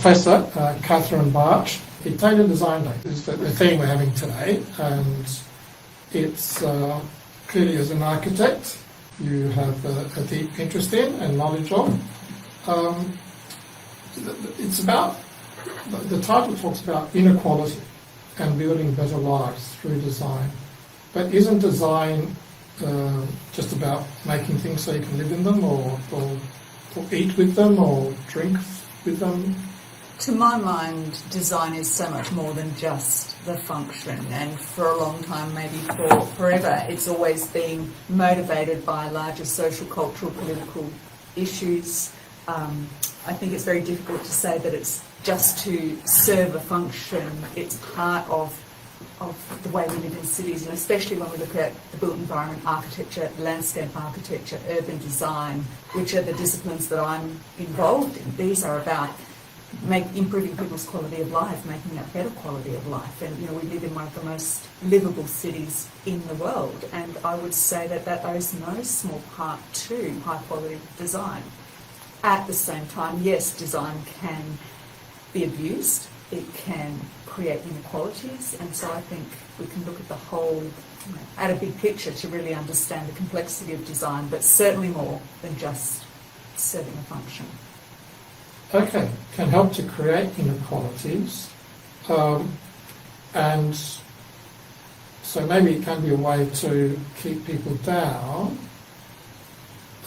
Professor Katharine Bartsch. Data Design Day is the theme we're having today, and it's clearly as an architect you have a deep interest in and knowledge of. It's about, the title talks about inequality and building better lives through design. But isn't design just about making things so you can live in them or eat with them or drink with them? To my mind, design is so much more than just the function, and for a long time, maybe forever, it's always been motivated by larger social, cultural, political issues. I think it's very difficult to say that it's just to serve a function. It's part of the way we live in cities, and especially when we look at the built environment architecture, landscape architecture, urban design, which are the disciplines that I'm involved in. These are about improving people's quality of life, making a better quality of life. And, we live in one of the most livable cities in the world. And I would say that owes no small part to high quality design. At the same time, yes, design can be abused. It can create inequalities. And so I think we can look at the whole, at a big picture to really understand the complexity of design, but certainly more than just serving a function. Okay, can help to create inequalities, and so maybe it can be a way to keep people down.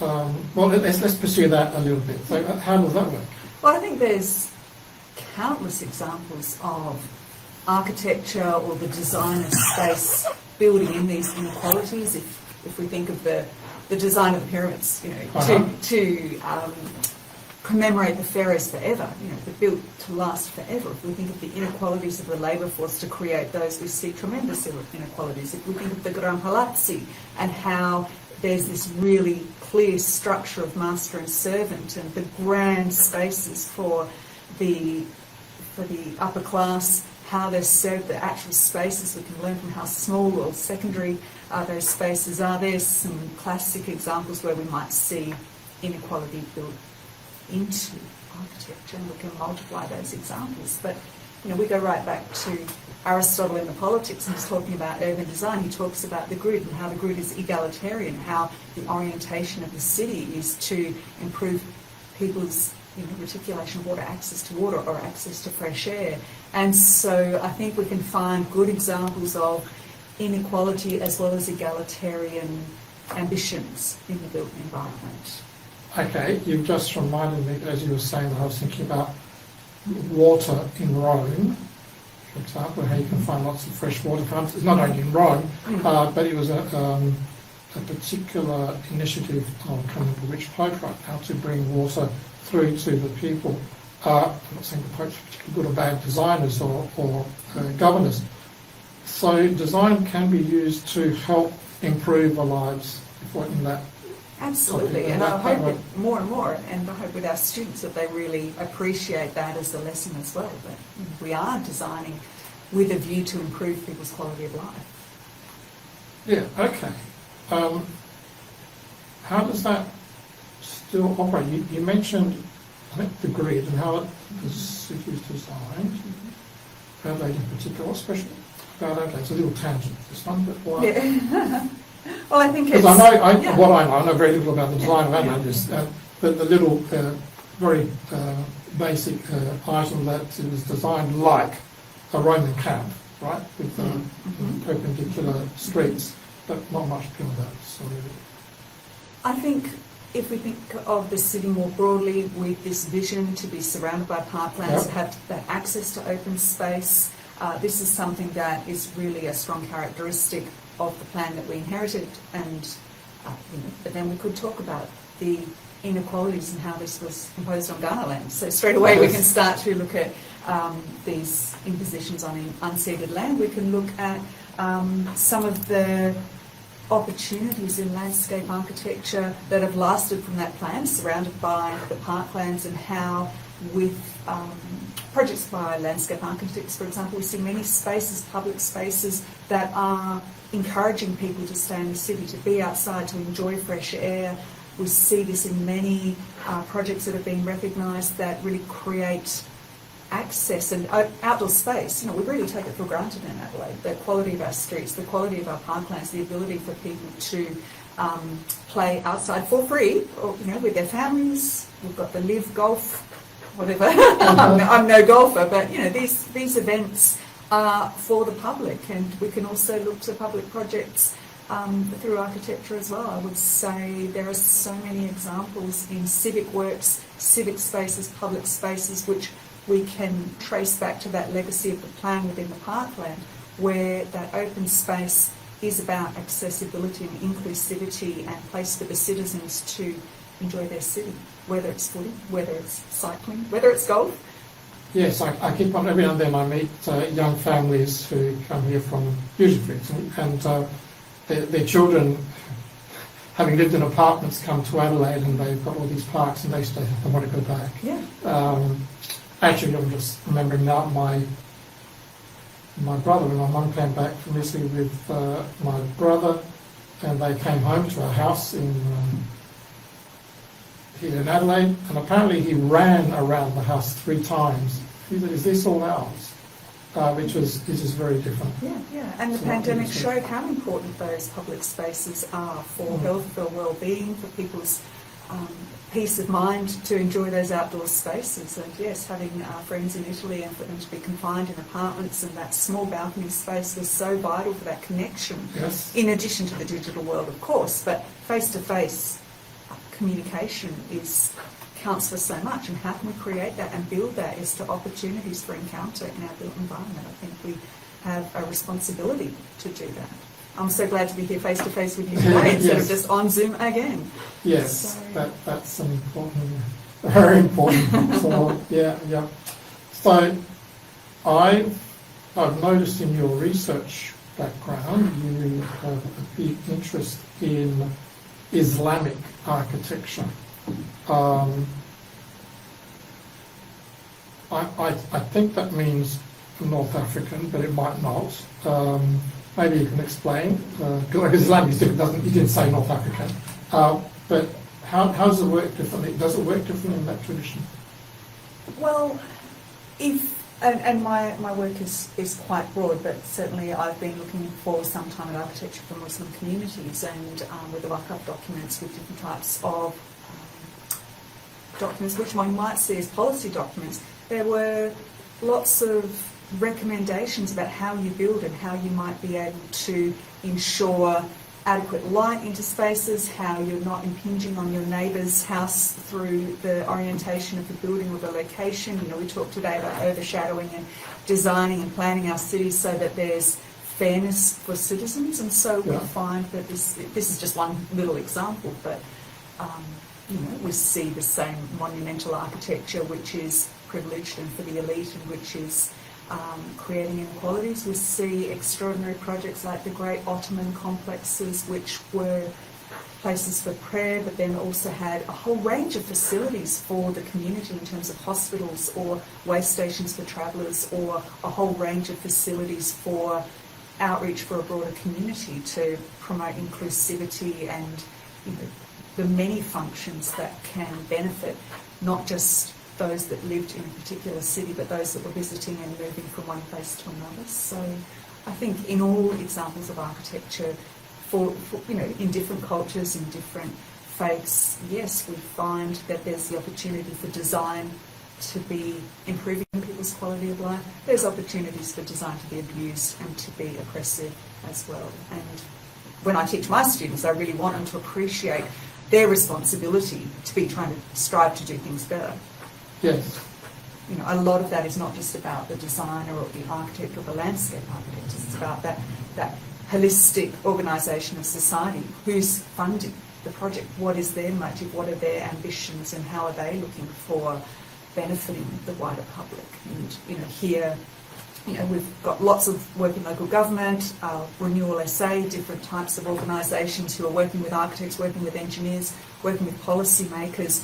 Well, let's pursue that a little bit. So how does that work? Well, I think there's countless examples of architecture or the design of space building in these inequalities. If we think of the design of the pyramids, to commemorate the pharaohs forever, they're built to last forever. If we think of the inequalities of the labour force to create those, we see tremendous inequalities. If we think of the Gran Palazzi and how there's this really clear structure of master and servant, and the grand spaces for the upper class, how they're served, the actual spaces, we can learn from how small or secondary those spaces are. There's some classic examples where we might see inequality built into architecture, and we can multiply those examples. But we go right back to Aristotle in the Politics, and he's talking about urban design. He talks about the grid and how the grid is egalitarian, how the orientation of the city is to improve people's reticulation of water, access to water or access to fresh air. And so I think we can find good examples of inequality as well as egalitarian ambitions in the built environment. Okay, you've just reminded me, as you were saying, that I was thinking about water in Rome, for example, how you can find lots of fresh water fountains. It's not only in Rome, but it was a particular initiative, I can't remember which pope right now, to bring water through to the people. I'm not saying the popes are particularly good or bad designers or governors. So design can be used to help improve the lives in that. Absolutely, and I hope that more and more, and I hope with our students that they really appreciate that as a lesson as well, that we are designing with a view to improve people's quality of life. Yeah, okay. How does that still operate? You mentioned, I think, the grid and how the city is designed. Adelaide in particular, what's special about Adelaide? It's a little tangent, this one, but why? Yeah. Well, I think it's... Because I know very little about the design of Adelaide, just the little, very basic item that it was designed like a Roman camp, right, with perpendicular streets, but not much beyond that. So, I think if we think of the city more broadly with this vision to be surrounded by parklands, have that access to open space, this is something that is really a strong characteristic of the plan that we inherited, and but then we could talk about the inequalities and how this was imposed on Ghana land. So straight away we can start to look at these impositions on unceded land. We can look at some of the opportunities in landscape architecture that have lasted from that plan, surrounded by the parklands, and how with projects by landscape architects, for example, we see many spaces, public spaces, that are encouraging people to stay in the city, to be outside, to enjoy fresh air. We see this in many projects that have been recognised that really create access and outdoor space. You know, we really take it for granted in Adelaide. The quality of our streets, the quality of our parklands, the ability for people to play outside for free, or, you know, with their families. We've got the live golf, whatever. I'm no golfer, but you know, these events are for the public, and we can also look to public projects through architecture as well. I would say there are so many examples in civic works, civic spaces, public spaces, which we can trace back to that legacy of the plan within the parkland, where that open space is about accessibility and inclusivity and place for the citizens to enjoy their city, whether it's footy, whether it's cycling, whether it's golf. Yes, I keep on, every now and then I meet young families who come here from usually, and their children, having lived in apartments, come to Adelaide and they've got all these parks and they say they want to go back. Yeah. Actually, I'm just remembering now my brother and my mum came back from Italy with my brother, and they came home to our house here in Adelaide, and apparently he ran around the house 3 times. He said, "Is this all ours?" Which is very different. Yeah. And the pandemic showed how important those public spaces are for health, for well-being, for people's peace of mind to enjoy those outdoor spaces. And yes, having our friends in Italy and for them to be confined in apartments and that small balcony space was so vital for that connection. Yes. In addition to the digital world, of course, but face-to-face communication counts for so much, and how can we create that and build that as to opportunities for encounter in our built environment. I think we have a responsibility to do that. I'm so glad to be here face to face with you today instead of just on Zoom again. Yes, so, that's an important, very important. So yeah. So I've noticed in your research background you have a big interest in Islamic architecture. I think that means North African, but it might not. Maybe you can explain. Because Islamic is different, you didn't say North African. But how does it work differently? Does it work differently in that tradition? Well, and my work is quite broad, but certainly I've been looking for some time at architecture for Muslim communities, and with the Waqf documents, with different types of documents, which one might see as policy documents. There were lots of recommendations about how you build and how you might be able to ensure adequate light into spaces, how you're not impinging on your neighbour's house through the orientation of the building or the location. You know, we talked today about overshadowing and designing and planning our cities so that there's fairness for citizens, and so we find that this is just one little example, but you know, we see the same monumental architecture which is privileged and for the elite, and which is creating inequalities. We see extraordinary projects like the great Ottoman complexes, which were places for prayer, but then also had a whole range of facilities for the community in terms of hospitals or way stations for travellers, or a whole range of facilities for outreach for a broader community to promote inclusivity and, you know, the many functions that can benefit not just those that lived in a particular city, but those that were visiting and moving from one place to another. So I think in all examples of architecture, for you know, in different cultures, in different faiths, yes, we find that there's the opportunity for design to be improving people's quality of life. There's opportunities for design to be abused and to be oppressive as well. And when I teach my students, I really want them to appreciate their responsibility to be trying to strive to do things better. Yes. You know, a lot of that is not just about the designer or the architect or the landscape architect. It's about that holistic organisation of society. Who's funding the project? What is their motive? What are their ambitions? And how are they looking for benefiting the wider public? And, you know, here, you know, we've got lots of work in local government, Renewal SA, different types of organisations who are working with architects, working with engineers, working with policymakers.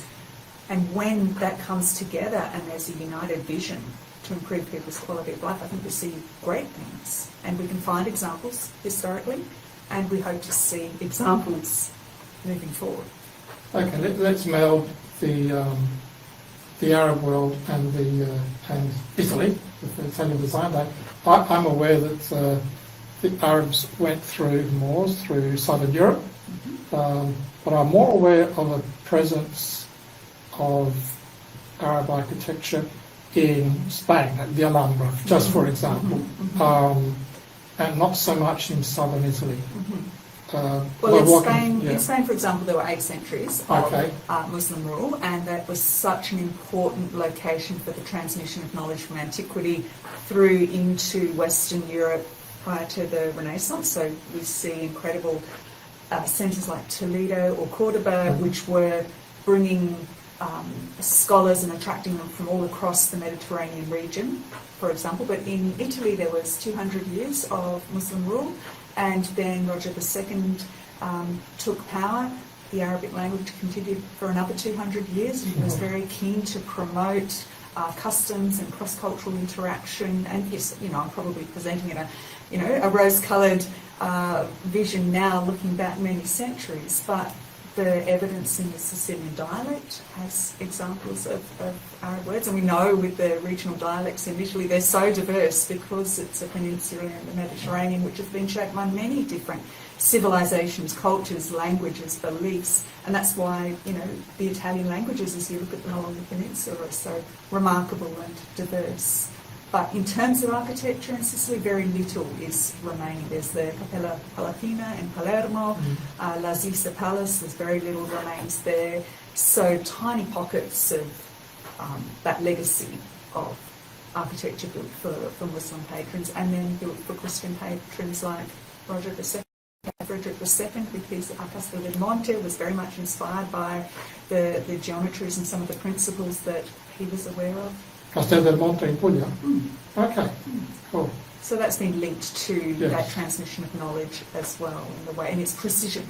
And when that comes together and there's a united vision to improve people's quality of life, I think we see great things. And we can find examples historically, and we hope to see examples moving forward. Okay, let's meld the the Arab world and Italy, with the Italian Design Day, I'm aware that the Arabs went through Moors through southern Europe, but I'm more aware of the presence of Arab architecture in Spain, at the Alhambra, just for example, and not so much in southern Italy. In Spain, for example, there were 8 centuries Okay. of Muslim rule, and that was such an important location for the transmission of knowledge from antiquity through into Western Europe prior to the Renaissance. So we see incredible centres like Toledo or Cordoba, which were bringing scholars and attracting them from all across the Mediterranean region, for example. But in Italy there was 200 years of Muslim rule, and then Roger II took power. The Arabic language continued for another 200 years, and he was very keen to promote customs and cross-cultural interaction. And yes, I'm probably presenting it a rose-coloured vision now, looking back many centuries, but the evidence in the Sicilian dialect has examples of Arab words, and we know with the regional dialects in Italy they're so diverse because it's a peninsula in the Mediterranean which has been shaped by many different civilizations, cultures, languages, beliefs, and that's why the Italian languages, as you look at them along the peninsula, are so remarkable and diverse. But in terms of architecture in Sicily, very little is remaining. There's the Cappella Palatina in Palermo, La Zisa Palace, there's very little remains there. So tiny pockets of that legacy of architecture built for Muslim patrons, and then built for Christian patrons like Roger II. Frederick II, with his Castel del Monte, was very much inspired by the geometries and some of the principles that he was aware of. Castel del Monte in Puglia? Okay, cool. So that's been linked to that transmission of knowledge as well, in the way, and its precision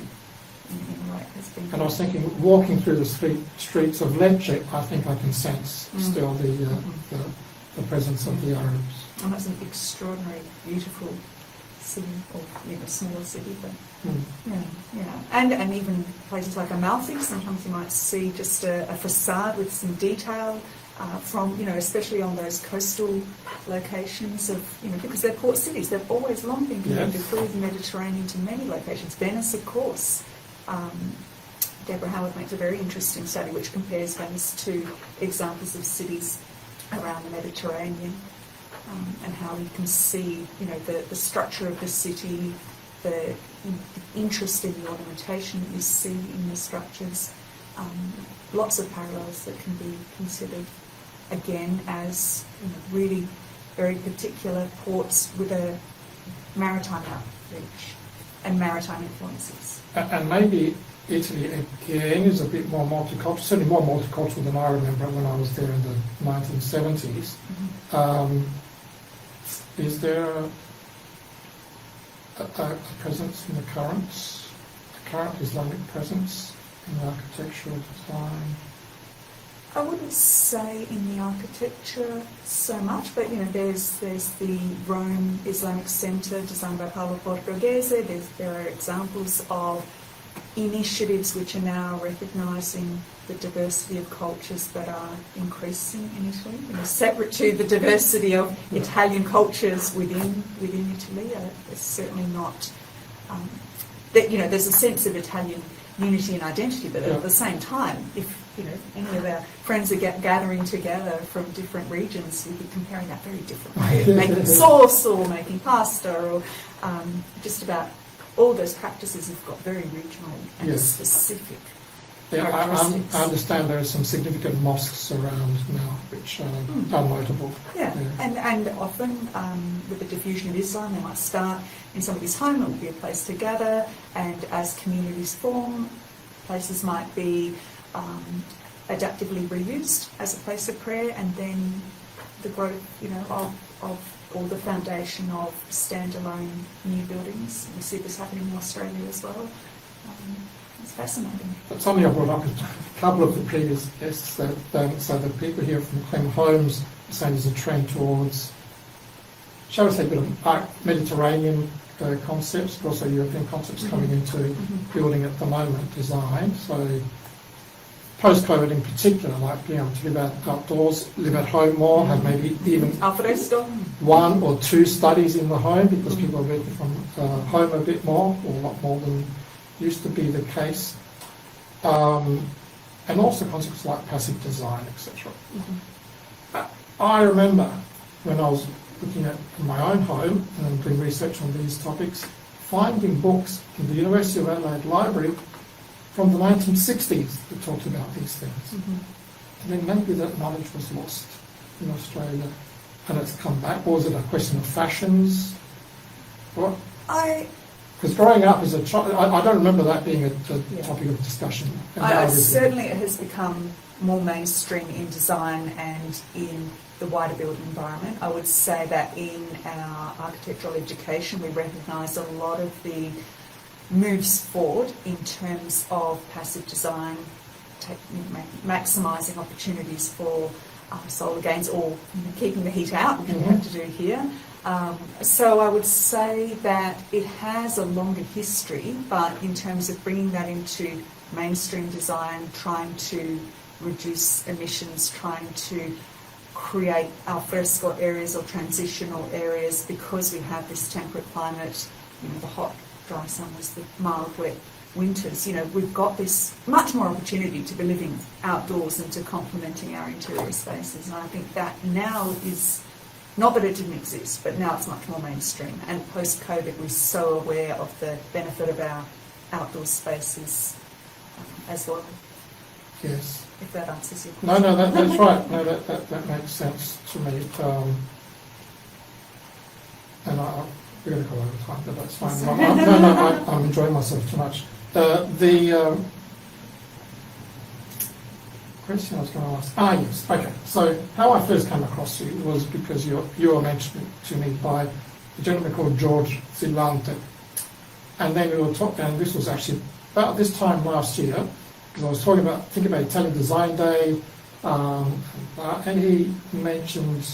in the way it has been. And I was thinking, walking through the streets of Lecce, I think I can sense still the presence of the Arabs. And that's an extraordinary, beautiful city, or smaller city, but and even places like Amalfi, sometimes you might see just a facade with some detail. From, especially on those coastal locations of, because they're port cities, they've always long been connected through the Mediterranean to many locations. Venice, of course. Deborah Howard makes a very interesting study which compares Venice to examples of cities around the Mediterranean, and how you can see, the structure of the city, the interest in the ornamentation that you see in the structures. Lots of parallels that can be considered, again, as really very particular ports with a maritime outreach and maritime influences. And maybe Italy, again, is a bit more multicultural, certainly more multicultural than I remember when I was there in the 1970s. Is there a presence in the current Islamic presence in the architectural design? I wouldn't say in the architecture so much, but there's the Rome Islamic Centre designed by Paolo Borghese. There are examples of initiatives which are now recognising the diversity of cultures that are increasing in Italy, separate to the diversity of Italian cultures within Italy. It's certainly not there's a sense of Italian unity and identity, but at the same time, if any of our friends are gathering together from different regions, we'd be comparing that very different way of making sauce or making pasta, or just about all those practices have got very regional and specific characteristics. I understand there are some significant mosques around now which are notable. And often with the diffusion of Islam, they might start in somebody's home. It will be a place to gather, and as communities form, places might be adaptively reused as a place of prayer, and then the growth, or the foundation of standalone new buildings. We see this happening in Australia as well. It's fascinating. But something I brought up with a couple of the previous guests, that so the people here from Clem Homes are saying there's a trend towards, shall we say, a bit of Mediterranean concepts, but also European concepts coming into building at the moment, design. So post-COVID in particular, like being able to live outdoors, live at home more, have maybe even Al fresco. 1 or 2 studies in the home because people are working from home a bit more, or a lot more than used to be the case. And also concepts like passive design, etc. I remember when I was looking at my own home and doing research on these topics, finding books in the University of Adelaide Library from the 1960s that talked about these things. And then maybe that knowledge was lost in Australia and it's come back. Or was it a question of fashions? What? Because growing up as a child, I don't remember that being a topic of discussion. Certainly it has become more mainstream in design and in the wider built environment. I would say that in our architectural education we recognise a lot of the moves forward in terms of passive design, maximising opportunities for solar gains or keeping the heat out, which we have to do here. So I would say that it has a longer history, but in terms of bringing that into mainstream design, trying to reduce emissions, trying to create al fresco areas or transitional areas because we have this temperate climate, the hot, dry summers, the mild, wet winters, we've got this much more opportunity to be living outdoors and to complementing our interior spaces. And I think that now is, not that it didn't exist, but now it's much more mainstream. And post-COVID, we're so aware of the benefit of our outdoor spaces as well. Yes. If that answers your question. No, that's right. No, that makes sense to me. And we're going to go over time, but that's fine. I'm enjoying myself too much. The question I was going to ask. Yes. Okay. So how I first came across you was because you were mentioned to me by a gentleman called George Zilante. And then we were talking, and this was actually about this time last year, because I was thinking about Italian Design Day, and he mentioned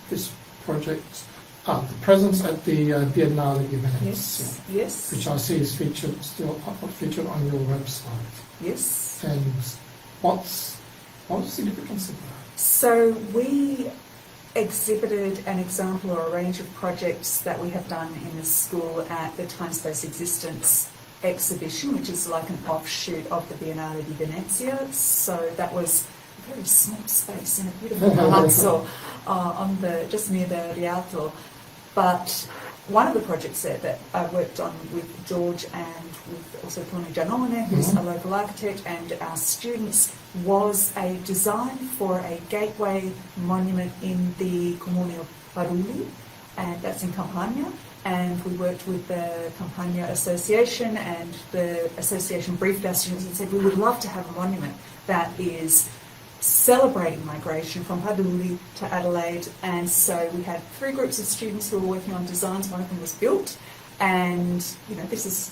this project, the presence at the Biennale in Venice. Yes. Which I see is featured on your website. Yes. And what's the significance of that? So we exhibited an example or a range of projects that we have done in the school at the Time Space Existence exhibition, which is like an offshoot of the Biennale di Venezia. So that was a very small space in a beautiful palazzo just near the Rialto. But one of the projects there that I worked on with George and with also Tony Giannone, who's a local architect, and our students, was a design for a gateway monument in the Comune of Parulli, and that's in Campania. And we worked with the Campania Association, and the association briefed our students and said, we would love to have a monument that is celebrating migration from Parulli to Adelaide. And so we had 3 groups of students who were working on designs. One of them was built, and this is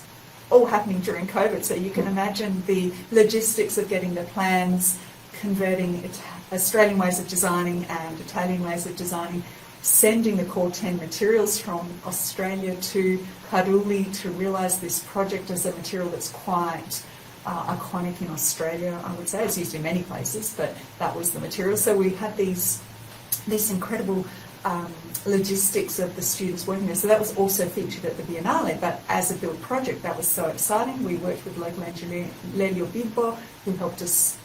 all happening during COVID, so you can imagine the logistics of getting the plans, converting Australian ways of designing and Italian ways of designing, sending the core 10 materials from Australia to Parulli to realise this project as a material that's quite iconic in Australia, I would say. It's used in many places, but that was the material. So we had this incredible logistics of the students working there. So that was also featured at the Biennale, but as a build project, that was so exciting. We worked with local engineer Lelio Bilbo, who helped us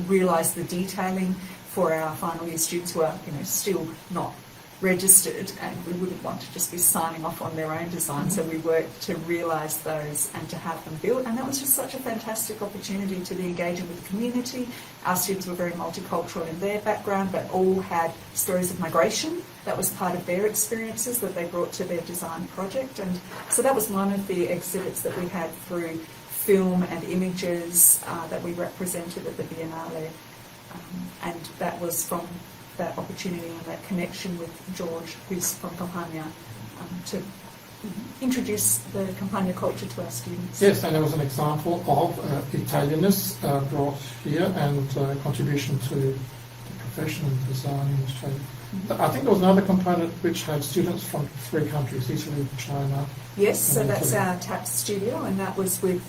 realise the detailing for our final year students who are still not registered, and we wouldn't want to just be signing off on their own design, so we worked to realise those and to have them built. And that was just such a fantastic opportunity to be engaging with the community. Our students were very multicultural in their background, but all had stories of migration. That was part of their experiences that they brought to their design project. And so that was one of the exhibits that we had through film and images that we represented at the Biennale. And that was from that opportunity and that connection with George, who's from Campania, to introduce the Campania culture to our students. Yes, and there was an example of Italianness brought here and contribution to the profession of design in Australia. I think there was another component which had students from 3 countries, Italy, China. Yes, so that's our TAP studio, and that was with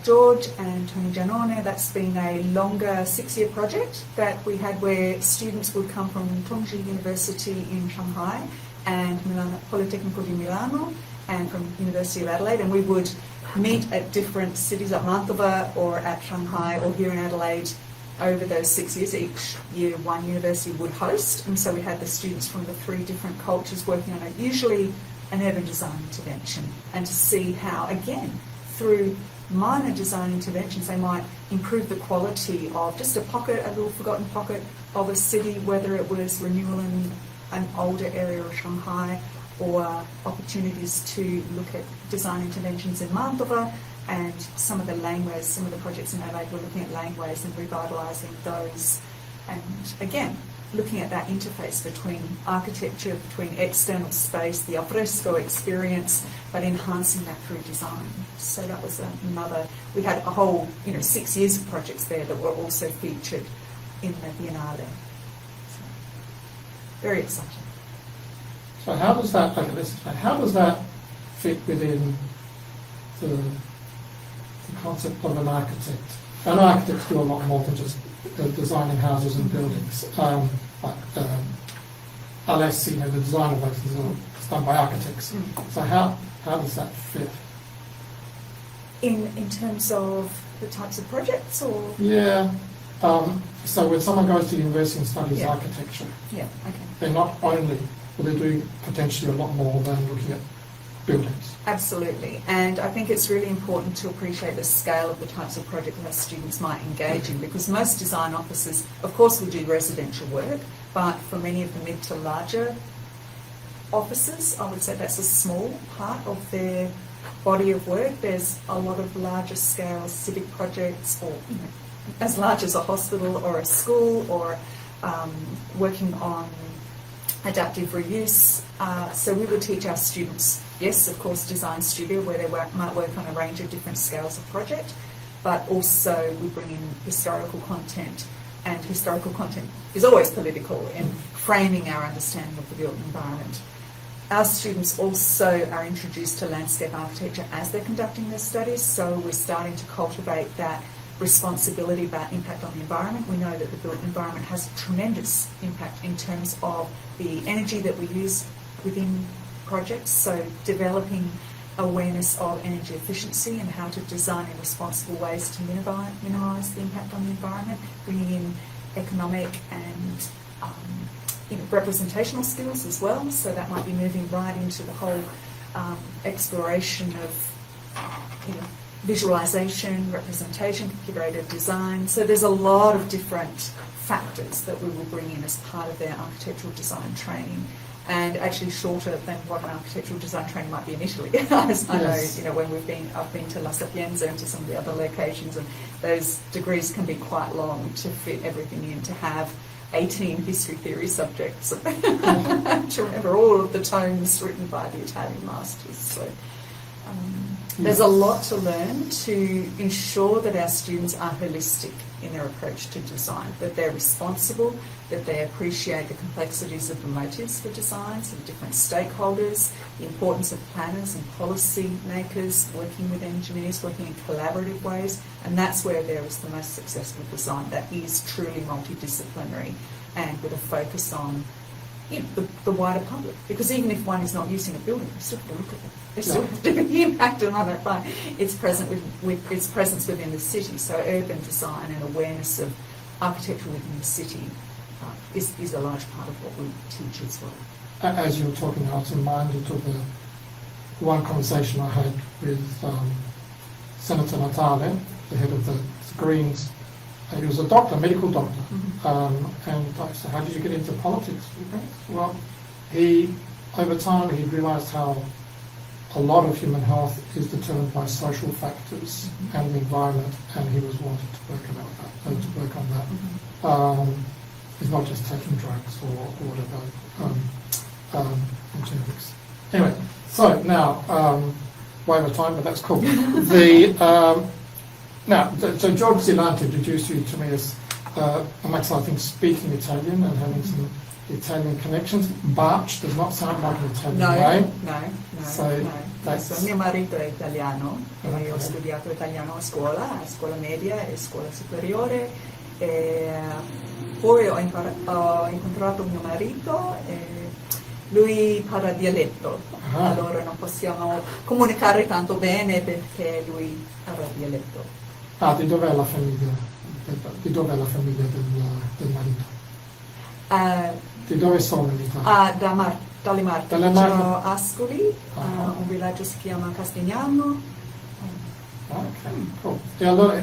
George and Tony Giannone. That's been a longer 6-year project that we had where students would come from Tongji University in Shanghai and Milano, Politecnico di Milano, and from University of Adelaide, and we would meet at different cities at Mantova or at Shanghai or here in Adelaide over those 6 years. Each year one university would host, and so we had the students from the 3 different cultures working on it, usually an urban design intervention, and to see how, again, through minor design interventions, they might improve the quality of just a pocket, a little forgotten pocket of a city, whether it was renewal in an older area of Shanghai or opportunities to look at design interventions in Mantova, and some of the laneways, some of the projects in Adelaide were looking at laneways and revitalising those, and again, looking at that interface between architecture, between external space, the alfresco experience, but enhancing that through design. So that was another, we had a whole 6 years of projects there that were also featured in the Biennale. So, very exciting. So how does that, how does that fit within the concept of an architect? And architects do a lot more than just designing houses and buildings. Unless, the design of those is done by architects. So how does that fit? In terms of the types of projects, or? Yeah. So when someone goes to university and studies architecture, they're not only, they're doing potentially a lot more than looking at buildings. Absolutely, and I think it's really important to appreciate the scale of the types of projects that students might engage in, because most design offices, of course, will do residential work, but for many of the mid to larger offices, I would say that's a small part of their body of work. There's a lot of larger scale civic projects, or as large as a hospital or a school, or working on adaptive reuse. So we would teach our students, yes, of course, design studio, where they might work on a range of different scales of project, but also we bring in historical content, and historical content is always political in framing our understanding of the built environment. Our students also are introduced to landscape architecture as they're conducting their studies, so we're starting to cultivate that responsibility about impact on the environment. We know that the built environment has a tremendous impact in terms of the energy that we use within projects, so developing awareness of energy efficiency and how to design in responsible ways to minimise the impact on the environment, bringing in economic and representational skills as well, so that might be moving right into the whole exploration of visualisation, representation, curated design. So there's a lot of different factors that we will bring in as part of their architectural design training, and actually shorter than what an architectural design training might be initially. As I know, when I've been to La Sapienza and to some of the other locations, and those degrees can be quite long to fit everything in, to have 18 history theory subjects to remember all of the tomes written by the Italian masters. So there's a lot to learn to ensure that our students are holistic in their approach to design, that they're responsible, that they appreciate the complexities of the motives for designs and different stakeholders, the importance of planners and policy makers, working with engineers, working in collaborative ways, and that's where there is the most successful design that is truly multidisciplinary and with a focus on the wider public. Because even if one is not using a building, you still have to look at it. They still have to be impacted on it by its presence within the city. So urban design and awareness of architecture within the city is a large part of what we teach as well. As you were talking, I was reminded of the one conversation I had with Senator Natale, the head of the Greens. He was a doctor, a medical doctor, and I said, how did you get into politics? Well, over time he realised how a lot of human health is determined by social factors and the environment, and he was wanting to work on that. It's not just taking drugs or whatever, genetics. Anyway, so now, way over time, but that's cool. So George Zilante introduced you to me as a max, I think, speaking Italian and having some Italian connections. Bartsch does not sound like an Italian No, name. no, So Adesso that's mio marito è italiano, e Okay. ho studiato italiano a scuola media e scuola superiore, e poi ho incontrato mio marito e lui parla dialetto, Ah. allora non possiamo comunicare tanto bene perché lui parla dialetto. Ah, di dov'è la famiglia? Di dov'è la famiglia del marito? Di dove sono in Italia? Dalle Marche, Dalle vicino Marche. Ascoli, Ah. un villaggio si chiama Castignano. Ok, cool. E allora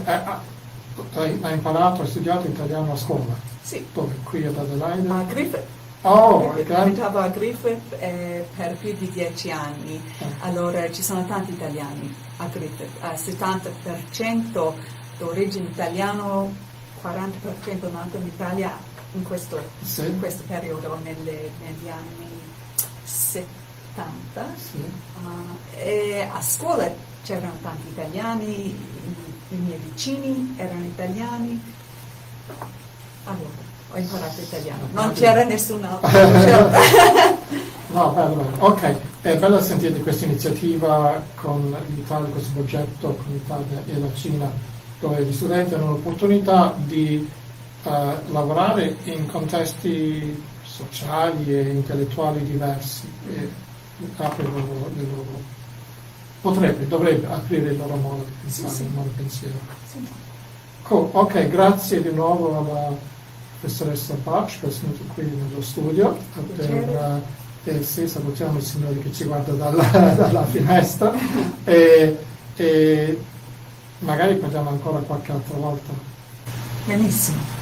hai imparato, hai studiato italiano a scuola? Sì, Dove? Qui ad Adelaide? a Griffith. Oh, Abitavo a Griffith per più di 10 anni, Ah. allora ci sono tanti italiani a Griffith, 70% d'origine italiano, 40% nato in Italia in questo periodo, negli anni 70. Sì. E a scuola c'erano tanti italiani, i miei vicini erano italiani, allora ho imparato italiano, non c'era nessun altro. No, bello. Ok, è bello sentire di questa iniziativa con l'Italia, questo progetto con l'Italia e la Cina, dove gli studenti hanno l'opportunità di lavorare in contesti sociali e intellettuali diversi e apre dovrebbe aprire il loro modo di pensare, Sì. il loro pensiero. Sì. Cool. Ok, grazie di nuovo alla professoressa Bartsch per essere venuto qui nello studio. Sì, salutiamo il signore che ci guarda dalla finestra e magari parliamo ancora qualche altra volta. Benissimo.